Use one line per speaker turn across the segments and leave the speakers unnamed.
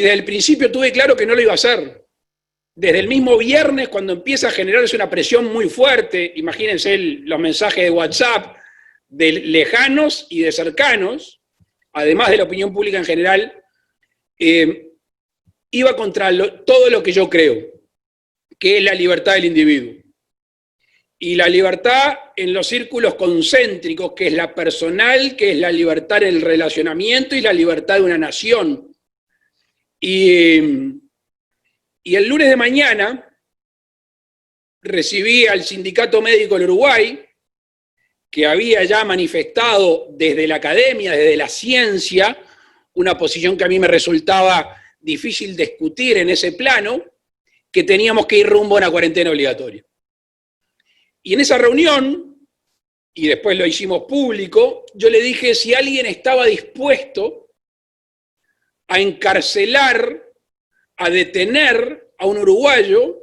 y desde el principio tuve claro que no lo iba a hacer. Desde el mismo viernes, cuando empieza a generarse una presión muy fuerte, imagínense los mensajes de WhatsApp de lejanos y de cercanos, además de la opinión pública en general, iba contra todo lo que yo creo, que es la libertad del individuo. Y la libertad en los círculos concéntricos, que es la personal, que es la libertad en el relacionamiento y la libertad de una nación. Y el lunes de mañana recibí al Sindicato Médico del Uruguay, que había ya manifestado desde la academia, desde la ciencia, una posición que a mí me resultaba difícil discutir en ese plano, que teníamos que ir rumbo a una cuarentena obligatoria. Y en esa reunión, y después lo hicimos público, yo le dije si alguien estaba dispuesto a encarcelar, a detener a un uruguayo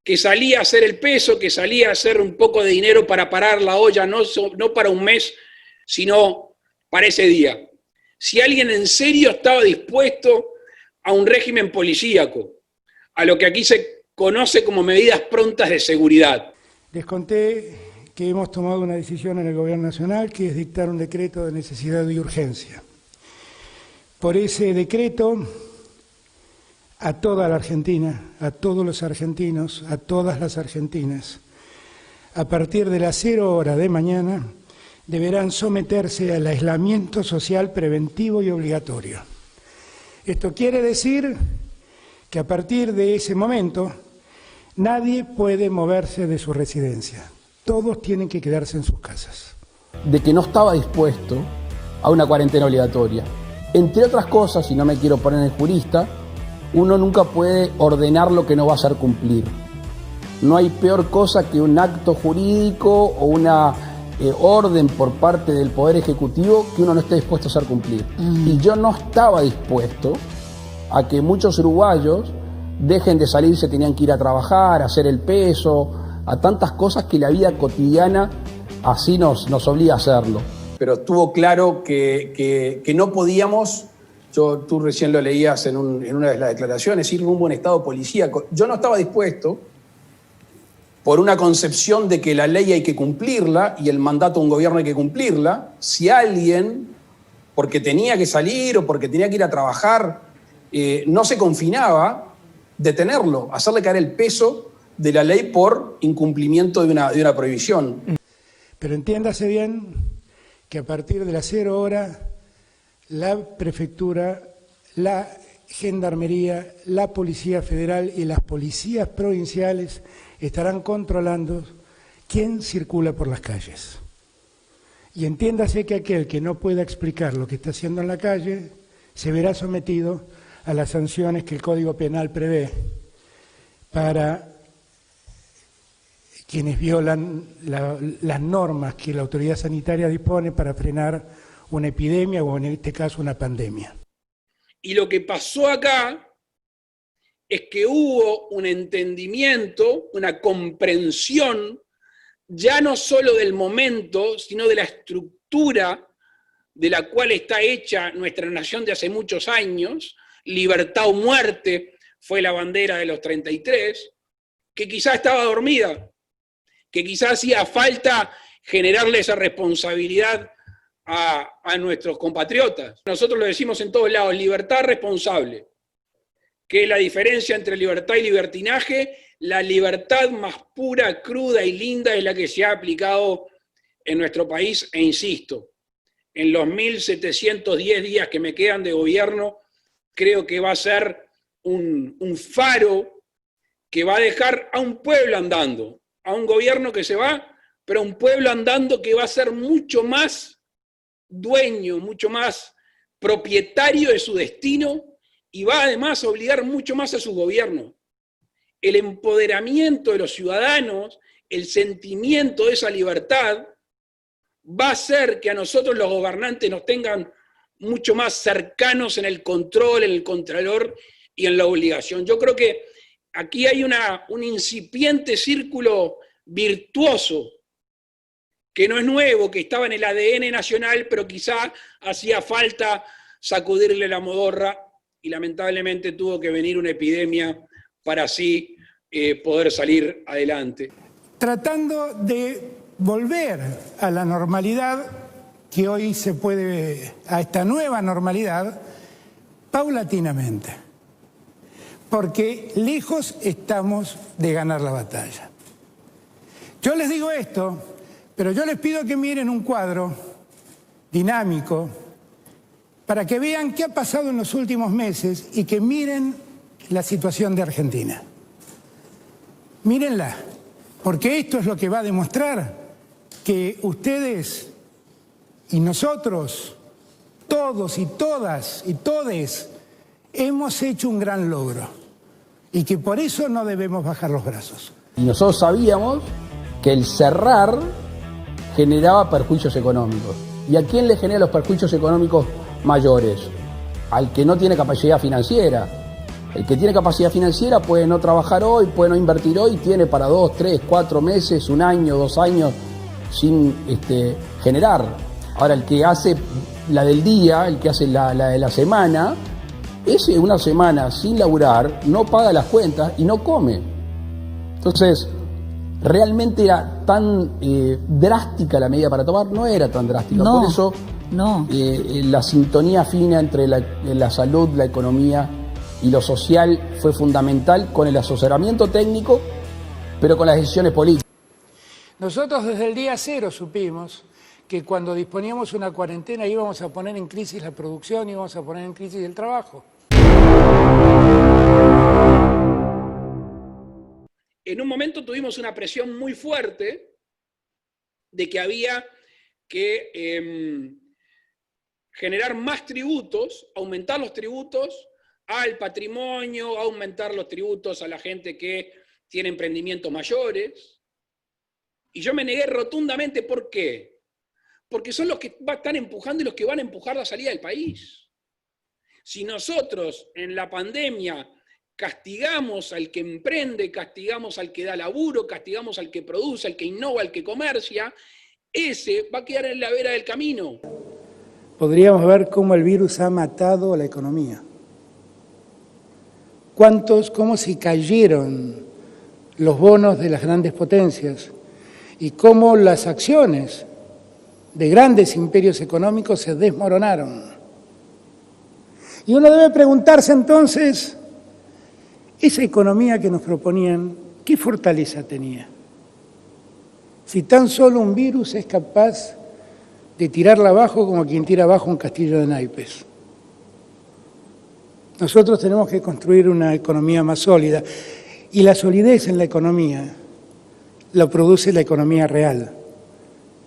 que salía a hacer el peso, que salía a hacer un poco de dinero para parar la olla, no para un mes, sino para ese día. Si alguien en serio estaba dispuesto a un régimen policíaco, a lo que aquí se conoce como medidas prontas de seguridad.
Les conté que hemos tomado una decisión en el Gobierno Nacional, que es dictar un decreto de necesidad y urgencia. Por ese decreto, a toda la Argentina, a todos los argentinos, a todas las argentinas, a partir de las 0 horas de mañana, deberán someterse al aislamiento social preventivo y obligatorio. Esto quiere decir que a partir de ese momento nadie puede moverse de su residencia. Todos tienen que quedarse en sus casas.
De que no estaba dispuesto a una cuarentena obligatoria. Entre otras cosas, y no me quiero poner en jurista, uno nunca puede ordenar lo que no va a hacer cumplir. No hay peor cosa que un acto jurídico o una orden por parte del Poder Ejecutivo que uno no esté dispuesto a hacer cumplir. Y yo no estaba dispuesto a que muchos uruguayos dejen de salir, se tenían que ir a trabajar, a hacer el peso, a tantas cosas que la vida cotidiana así nos obliga a hacerlo. Pero estuvo claro que no podíamos, tú recién lo leías en una de las declaraciones, ir rumbo a un estado policíaco. Yo no estaba dispuesto, por una concepción de que la ley hay que cumplirla y el mandato de un gobierno hay que cumplirla, si alguien, porque tenía que salir o porque tenía que ir a trabajar, no se confinaba, detenerlo, hacerle caer el peso de la ley por incumplimiento de una prohibición.
Pero entiéndase bien que a partir de las 0 horas, la prefectura, la gendarmería, la policía federal y las policías provinciales estarán controlando quién circula por las calles. Y entiéndase que aquel que no pueda explicar lo que está haciendo en la calle se verá sometido a las sanciones que el Código Penal prevé para quienes violan las normas que la autoridad sanitaria dispone para frenar una epidemia o en este caso una pandemia.
Y lo que pasó acá es que hubo un entendimiento, una comprensión, ya no solo del momento, sino de la estructura de la cual está hecha nuestra nación de hace muchos años. Libertad o muerte fue la bandera de los 33, que quizá estaba dormida, que quizá hacía falta generarle esa responsabilidad a nuestros compatriotas. Nosotros lo decimos en todos lados, libertad responsable, que es la diferencia entre libertad y libertinaje. La libertad más pura, cruda y linda es la que se ha aplicado en nuestro país, e insisto, en los 1710 días que me quedan de gobierno, creo que va a ser un faro que va a dejar a un pueblo andando, a un gobierno que se va, pero a un pueblo andando que va a ser mucho más dueño, mucho más propietario de su destino y va además a obligar mucho más a su gobierno. El empoderamiento de los ciudadanos, el sentimiento de esa libertad, va a hacer que a nosotros los gobernantes nos tengan mucho más cercanos en el control, en el contralor y en la obligación. Yo creo que aquí hay un incipiente círculo virtuoso, que no es nuevo, que estaba en el ADN nacional, pero quizá hacía falta sacudirle la modorra y lamentablemente tuvo que venir una epidemia para así poder salir adelante.
Tratando de volver a la normalidad, que hoy se puede, a esta nueva normalidad, paulatinamente. Porque lejos estamos de ganar la batalla. Yo les digo esto, pero yo les pido que miren un cuadro dinámico para que vean qué ha pasado en los últimos meses y que miren la situación de Argentina. Mírenla, porque esto es lo que va a demostrar que ustedes y nosotros, todos y todas y todes, hemos hecho un gran logro y que por eso no debemos bajar los brazos.
Y nosotros sabíamos que el cerrar generaba perjuicios económicos. ¿Y a quién le genera los perjuicios económicos mayores? Al que no tiene capacidad financiera. El que tiene capacidad financiera puede no trabajar hoy, puede no invertir hoy, tiene para 2, 3, 4 meses, 1 año, 2 años sin generar. Ahora, el que hace la del día, el que hace la de la semana, ese una semana sin laburar no paga las cuentas y no come. Entonces, realmente era tan drástica la medida para tomar, no era tan drástica.
No,
por eso
no.
La sintonía fina entre la salud, la economía y lo social fue fundamental, con el asesoramiento técnico, pero con las decisiones políticas.
Nosotros desde el día cero supimos que cuando disponíamos una cuarentena íbamos a poner en crisis la producción, íbamos a poner en crisis el trabajo.
En un momento tuvimos una presión muy fuerte de que había que generar más tributos, aumentar los tributos al patrimonio, aumentar los tributos a la gente que tiene emprendimientos mayores. Y yo me negué rotundamente. ¿Por qué? Porque son los que están empujando y los que van a empujar la salida del país. Si nosotros en la pandemia castigamos al que emprende, castigamos al que da laburo, castigamos al que produce, al que innova, al que comercia, ese va a quedar en la vera del camino.
Podríamos ver cómo el virus ha matado a la economía. Cómo se cayeron los bonos de las grandes potencias y cómo las acciones de grandes imperios económicos se desmoronaron. Y uno debe preguntarse entonces, esa economía que nos proponían, ¿qué fortaleza tenía? Si tan solo un virus es capaz de tirarla abajo como quien tira abajo un castillo de naipes. Nosotros tenemos que construir una economía más sólida, y la solidez en la economía la produce la economía real,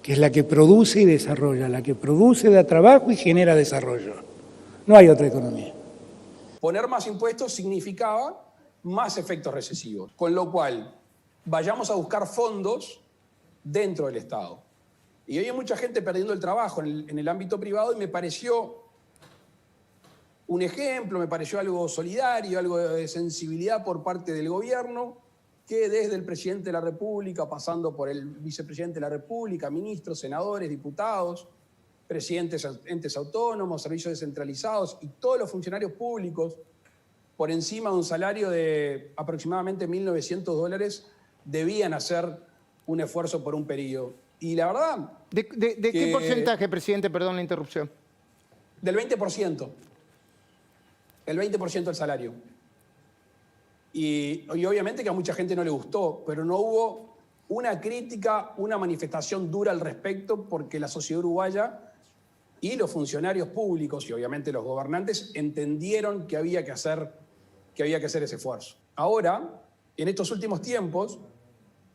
que es la que produce y desarrolla, la que produce, da trabajo y genera desarrollo. No hay otra economía.
Poner más impuestos significaba más efectos recesivos, con lo cual vayamos a buscar fondos dentro del Estado. Y hoy hay mucha gente perdiendo el trabajo en el ámbito privado, y me pareció un ejemplo, me pareció algo solidario, algo de sensibilidad por parte del gobierno, que desde el presidente de la República, pasando por el vicepresidente de la República, ministros, senadores, diputados, presidentes de entes autónomos, servicios descentralizados y todos los funcionarios públicos, por encima de un salario de aproximadamente $1.900, debían hacer un esfuerzo por un periodo. Y la verdad...
¿De qué porcentaje, presidente? Perdón la interrupción.
Del 20%. El 20% del salario. Y obviamente que a mucha gente no le gustó, pero no hubo una crítica, una manifestación dura al respecto, porque la sociedad uruguaya y los funcionarios públicos y obviamente los gobernantes entendieron que había que hacer ese esfuerzo. Ahora, en estos últimos tiempos,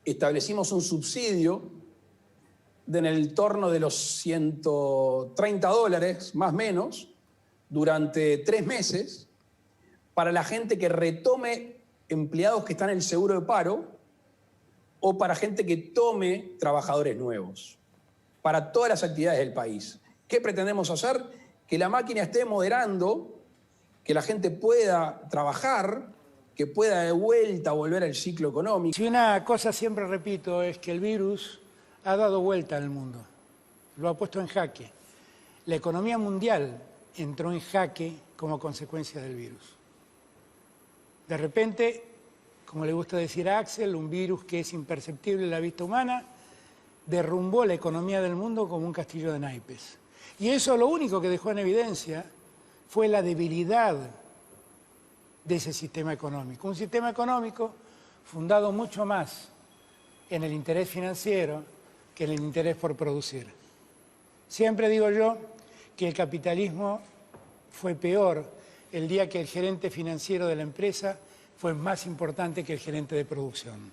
establecimos un subsidio en el torno de los $130, más o menos, durante 3 meses, para la gente que retome empleados que están en el seguro de paro, o para gente que tome trabajadores nuevos, para todas las actividades del país. ¿Qué pretendemos hacer? Que la máquina esté moderando, que la gente pueda trabajar, que pueda de vuelta volver al ciclo económico.
Si una cosa siempre repito es que el virus ha dado vuelta al mundo, lo ha puesto en jaque. La economía mundial entró en jaque como consecuencia del virus. De repente, como le gusta decir a Axel, un virus que es imperceptible a la vista humana, derrumbó la economía del mundo como un castillo de naipes. Y eso lo único que dejó en evidencia fue la debilidad de ese sistema económico. Un sistema económico fundado mucho más en el interés financiero que en el interés por producir. Siempre digo yo que el capitalismo fue peor el día que el gerente financiero de la empresa fue más importante que el gerente de producción.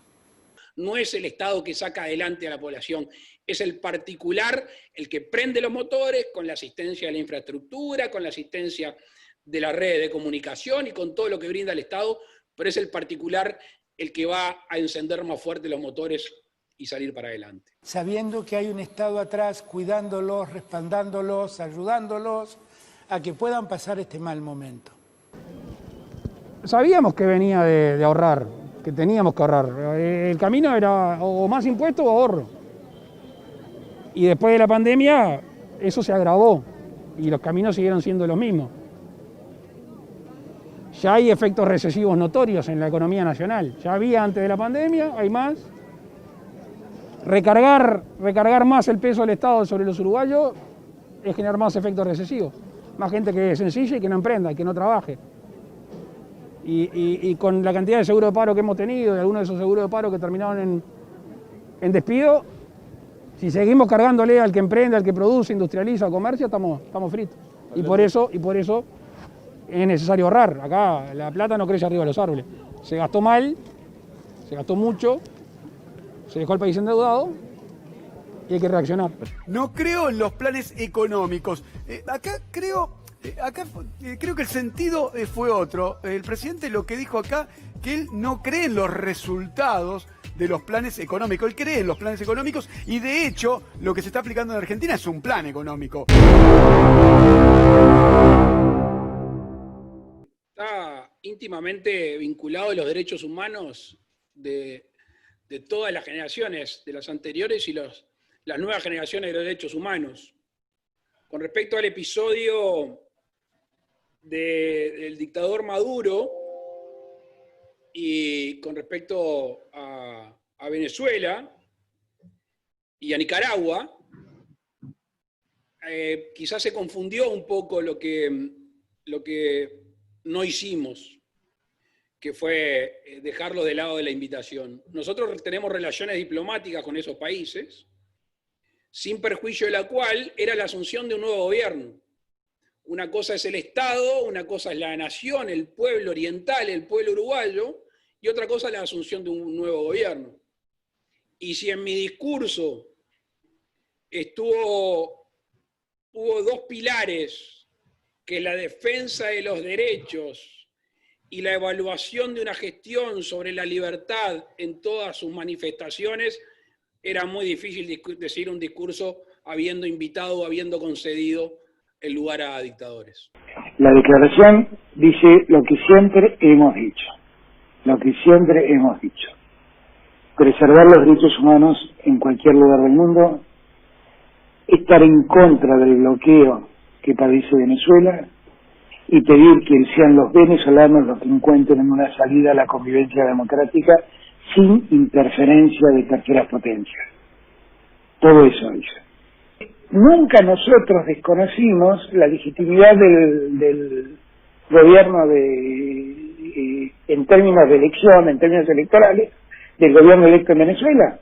No es el Estado que saca adelante a la población, es el particular el que prende los motores con la asistencia de la infraestructura, con la asistencia de la red de comunicación y con todo lo que brinda el Estado, pero es el particular el que va a encender más fuerte los motores y salir para adelante.
Sabiendo que hay un Estado atrás cuidándolos, respaldándolos, ayudándolos a que puedan pasar este mal momento.
Sabíamos que venía de ahorrar, que teníamos que ahorrar. El camino era o más impuestos o ahorro. Y después de la pandemia eso se agravó y los caminos siguieron siendo los mismos. Ya hay efectos recesivos notorios en la economía nacional. Ya había antes de la pandemia, hay más. Recargar más el peso del Estado sobre los uruguayos es generar más efectos recesivos. Más gente que es sencilla y que no emprenda, y que no trabaje. Y con la cantidad de seguros de paro que hemos tenido, y algunos de esos seguros de paro que terminaron en despido, si seguimos cargándole al que emprende, al que produce, industrializa, comercia, estamos fritos. Y por eso es necesario ahorrar. Acá la plata no crece arriba de los árboles. Se gastó mal, se gastó mucho, se dejó el país endeudado y hay que reaccionar.
No creo en los planes económicos. Creo que el sentido fue otro. El presidente lo que dijo acá, que él no cree en los resultados de los planes económicos. Él cree en los planes económicos y de hecho lo que se está aplicando en Argentina es un plan económico.
Está íntimamente vinculado a los derechos humanos de todas las generaciones, de las anteriores y las nuevas generaciones de derechos humanos. Con respecto al episodio del dictador Maduro y con respecto a Venezuela y a Nicaragua, quizás se confundió un poco lo que no hicimos, que fue dejarlo de lado de la invitación. Nosotros tenemos relaciones diplomáticas con esos países, sin perjuicio de la cual era la asunción de un nuevo gobierno. Una cosa es el Estado, una cosa es la nación, el pueblo oriental, el pueblo uruguayo, y otra cosa es la asunción de un nuevo gobierno. Y si en mi discurso hubo dos pilares, que es la defensa de los derechos y la evaluación de una gestión sobre la libertad en todas sus manifestaciones, era muy difícil decir un discurso habiendo invitado o habiendo concedido el lugar a dictadores.
La declaración dice lo que siempre hemos dicho. Lo que siempre hemos dicho. Preservar los derechos humanos en cualquier lugar del mundo, estar en contra del bloqueo que padece Venezuela y pedir que sean los venezolanos los que encuentren una salida a la convivencia democrática sin interferencia de terceras potencias. Todo eso dice. Nunca nosotros desconocimos la legitimidad del gobierno en términos de elección, en términos electorales, del gobierno electo en Venezuela.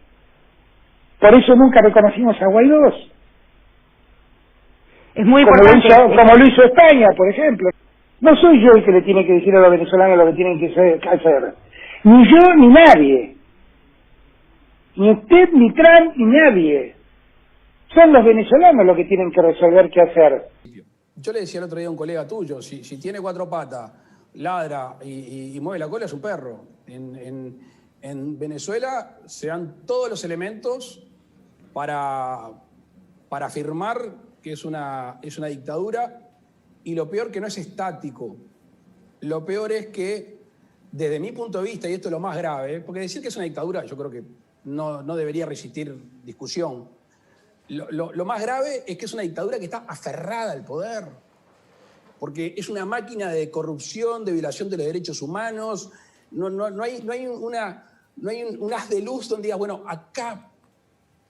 Por eso nunca reconocimos a Guaidó. Es muy importante. Como lo hizo España, por ejemplo. No soy yo el que le tiene que decir a los venezolanos lo que tienen que hacer. Ni yo ni nadie. Ni usted, ni Trump, ni nadie. Son los venezolanos los que tienen que resolver qué hacer.
Yo le decía el otro día a un colega tuyo, si tiene cuatro patas, ladra y mueve la cola, es un perro. En Venezuela se dan todos los elementos para afirmar que es una dictadura, y lo peor que no es estático. Lo peor es que, desde mi punto de vista, y esto es lo más grave, porque decir que es una dictadura yo creo que no debería resistir discusión. Lo más grave es que es una dictadura que está aferrada al poder. porque es una máquina de corrupción, de violación de los derechos humanos. No hay un haz de luz donde digas, bueno, acá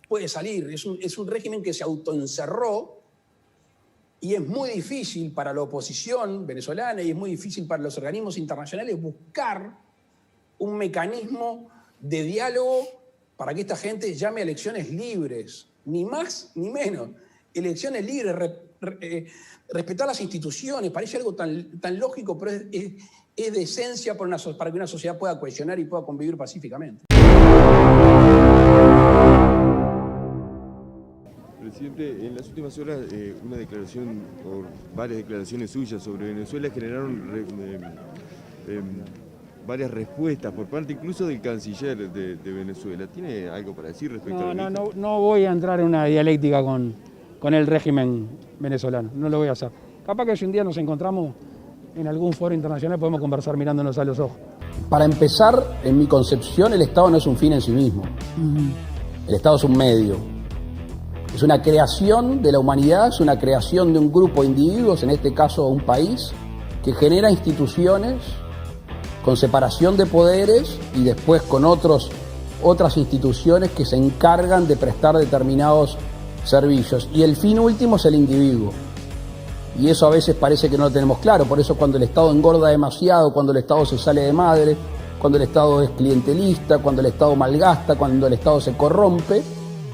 puede salir. Es un régimen que se autoencerró y es muy difícil para la oposición venezolana y es muy difícil para los organismos internacionales buscar un mecanismo de diálogo para que esta gente llame a elecciones libres, ni más ni menos. Elecciones libres, respetar las instituciones, parece algo tan lógico, pero es de esencia para que una sociedad pueda cohesionar y pueda convivir pacíficamente.
Presidente, en las últimas horas una declaración o varias declaraciones suyas sobre Venezuela generaron varias respuestas por parte incluso del canciller de Venezuela. ¿Tiene algo para decir respecto a eso?
No voy a entrar en una dialéctica con el régimen venezolano, no lo voy a hacer. Capaz que si un día nos encontramos en algún foro internacional podemos conversar mirándonos a los ojos.
Para empezar, en mi concepción, el Estado no es un fin en sí mismo. El Estado es un medio. Es una creación de la humanidad, es una creación de un grupo de individuos, en este caso un país, que genera instituciones con separación de poderes y después con otras instituciones que se encargan de prestar determinados servicios. Y el fin último es el individuo. Y eso a veces parece que no lo tenemos claro. Por eso cuando el Estado engorda demasiado, cuando el Estado se sale de madre, cuando el Estado es clientelista, cuando el Estado malgasta, cuando el Estado se corrompe,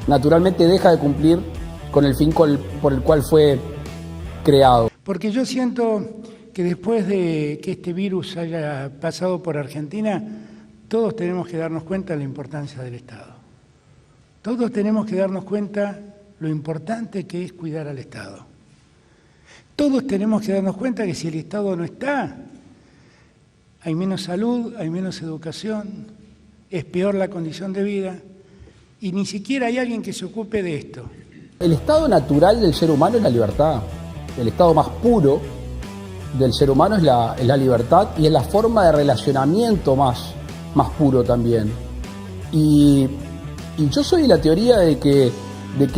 naturalmente deja de cumplir con el fin por el cual fue creado.
Porque yo siento que después de que este virus haya pasado por Argentina, todos tenemos que darnos cuenta de la importancia del Estado. Todos tenemos que darnos cuenta lo importante que es cuidar al Estado. Todos tenemos que darnos cuenta que si el Estado no está, hay menos salud, hay menos educación, es peor la condición de vida y ni siquiera hay alguien que se ocupe de esto.
El estado natural del ser humano es la libertad. El estado más puro del ser humano es la libertad y es la forma de relacionamiento más puro también. Y yo soy de la teoría de que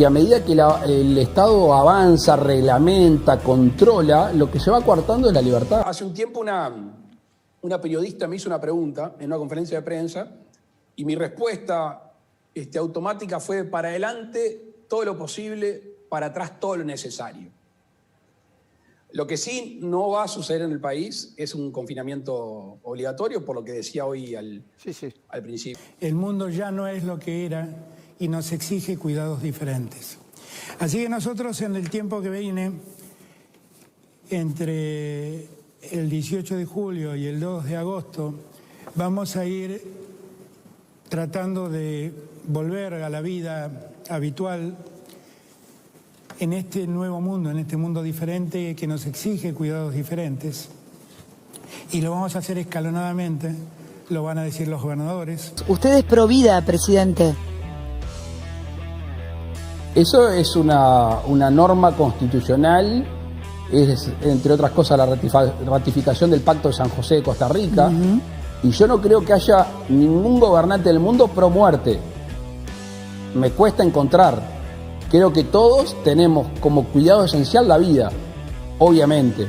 a medida que el Estado avanza, reglamenta, controla, lo que se va coartando es la libertad.
Hace un tiempo una periodista me hizo una pregunta en una conferencia de prensa y mi respuesta automática fue: para adelante todo lo posible, para atrás todo lo necesario. Lo que sí no va a suceder en el país es un confinamiento obligatorio, por lo que decía hoy al principio.
El mundo ya no es lo que era y nos exige cuidados diferentes. Así que nosotros en el tiempo que viene, entre el 18 de julio y el 2 de agosto, vamos a ir tratando de volver a la vida habitual en este nuevo mundo, en este mundo diferente que nos exige cuidados diferentes. Y lo vamos a hacer escalonadamente, lo van a decir los gobernadores.
Usted es pro vida, presidente.
Eso es una norma constitucional, es entre otras cosas la ratificación del Pacto de San José de Costa Rica, y yo no creo que haya ningún gobernante del mundo pro muerte. Me cuesta encontrar. Creo que todos tenemos como cuidado esencial la vida, obviamente,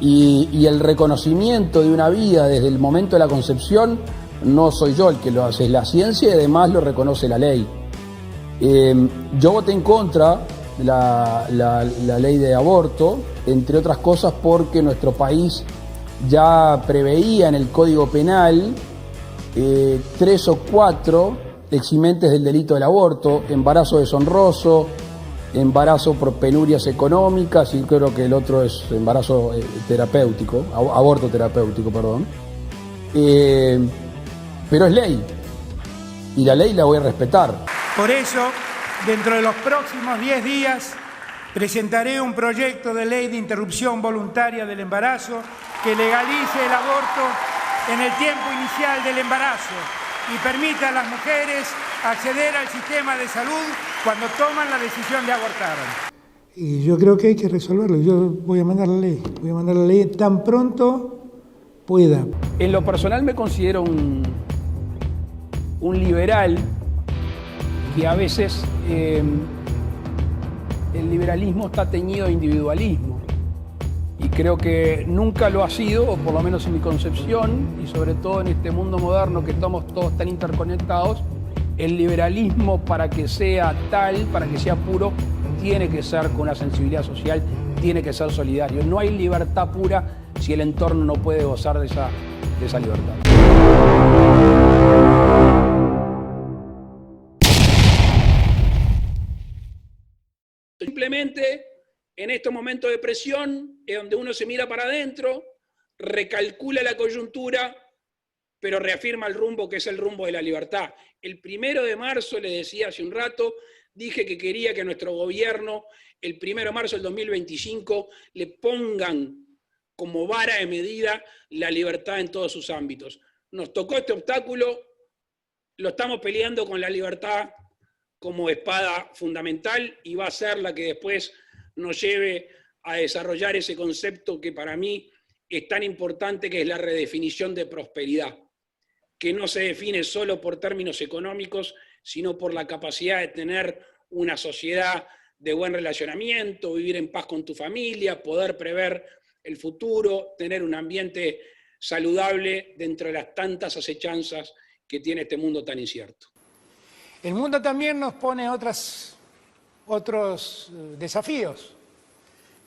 y el reconocimiento de una vida desde el momento de la concepción no soy yo el que lo hace, es la ciencia y además lo reconoce la ley. Yo voté en contra de la ley de aborto, entre otras cosas porque nuestro país ya preveía en el Código Penal 3 o 4 eximentes del delito del aborto: embarazo deshonroso, embarazo por penurias económicas y creo que el otro es embarazo terapéutico, aborto terapéutico, perdón. Pero es ley y la ley la voy a respetar.
Por eso, dentro de los próximos 10 días, presentaré un proyecto de ley de interrupción voluntaria del embarazo que legalice el aborto en el tiempo inicial del embarazo y permita a las mujeres acceder al sistema de salud cuando toman la decisión de abortar. Y yo creo que hay que resolverlo. Yo voy a mandar la ley tan pronto pueda.
En lo personal me considero un liberal que a veces el liberalismo está teñido de individualismo
Y creo que nunca lo ha sido, o por lo menos en mi concepción, y sobre todo en este mundo moderno que estamos todos tan interconectados, el liberalismo para que sea tal, para que sea puro, tiene que ser con una sensibilidad social, tiene que ser solidario. No hay libertad pura si el entorno no puede gozar de esa libertad.
Simplemente, en estos momentos de presión, es donde uno se mira para adentro, recalcula la coyuntura, pero reafirma el rumbo que es el rumbo de la libertad. El 1 de marzo, le decía hace un rato, dije que quería que nuestro gobierno, el 1 de marzo del 2025, le pongan como vara de medida la libertad en todos sus ámbitos. Nos tocó este obstáculo, lo estamos peleando con la libertad como espada fundamental y va a ser la que después nos lleve a desarrollar ese concepto que para mí es tan importante, que es la redefinición de prosperidad, que no se define solo por términos económicos, sino por la capacidad de tener una sociedad de buen relacionamiento, vivir en paz con tu familia, poder prever el futuro, tener un ambiente saludable dentro de las tantas acechanzas que tiene este mundo tan incierto.
El mundo también nos pone otros desafíos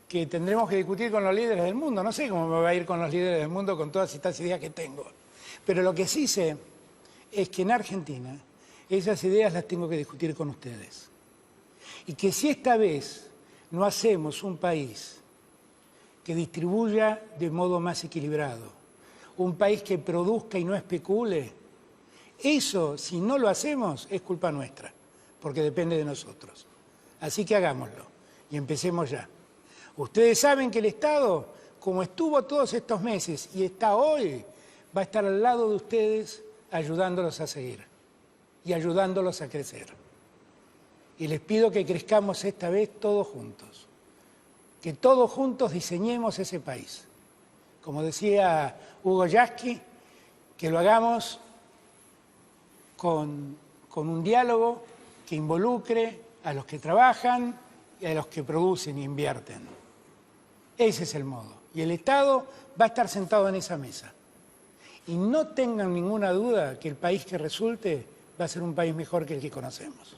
que tendremos que discutir con los líderes del mundo. No sé cómo me va a ir con los líderes del mundo con todas estas ideas que tengo. Pero lo que sí sé es que en Argentina esas ideas las tengo que discutir con ustedes. Y que si esta vez no hacemos un país que distribuya de modo más equilibrado, un país que produzca y no especule, eso, si no lo hacemos, es culpa nuestra, porque depende de nosotros. Así que hagámoslo y empecemos ya. Ustedes saben que el Estado, como estuvo todos estos meses y está hoy, va a estar al lado de ustedes ayudándolos a seguir y ayudándolos a crecer. Y les pido que crezcamos esta vez todos juntos, que todos juntos diseñemos ese país. Como decía Hugo Yasky, que lo hagamos con un diálogo que involucre a los que trabajan y a los que producen e invierten. Ese es el modo. Y el Estado va a estar sentado en esa mesa. Y no tengan ninguna duda que el país que resulte va a ser un país mejor que el que conocemos.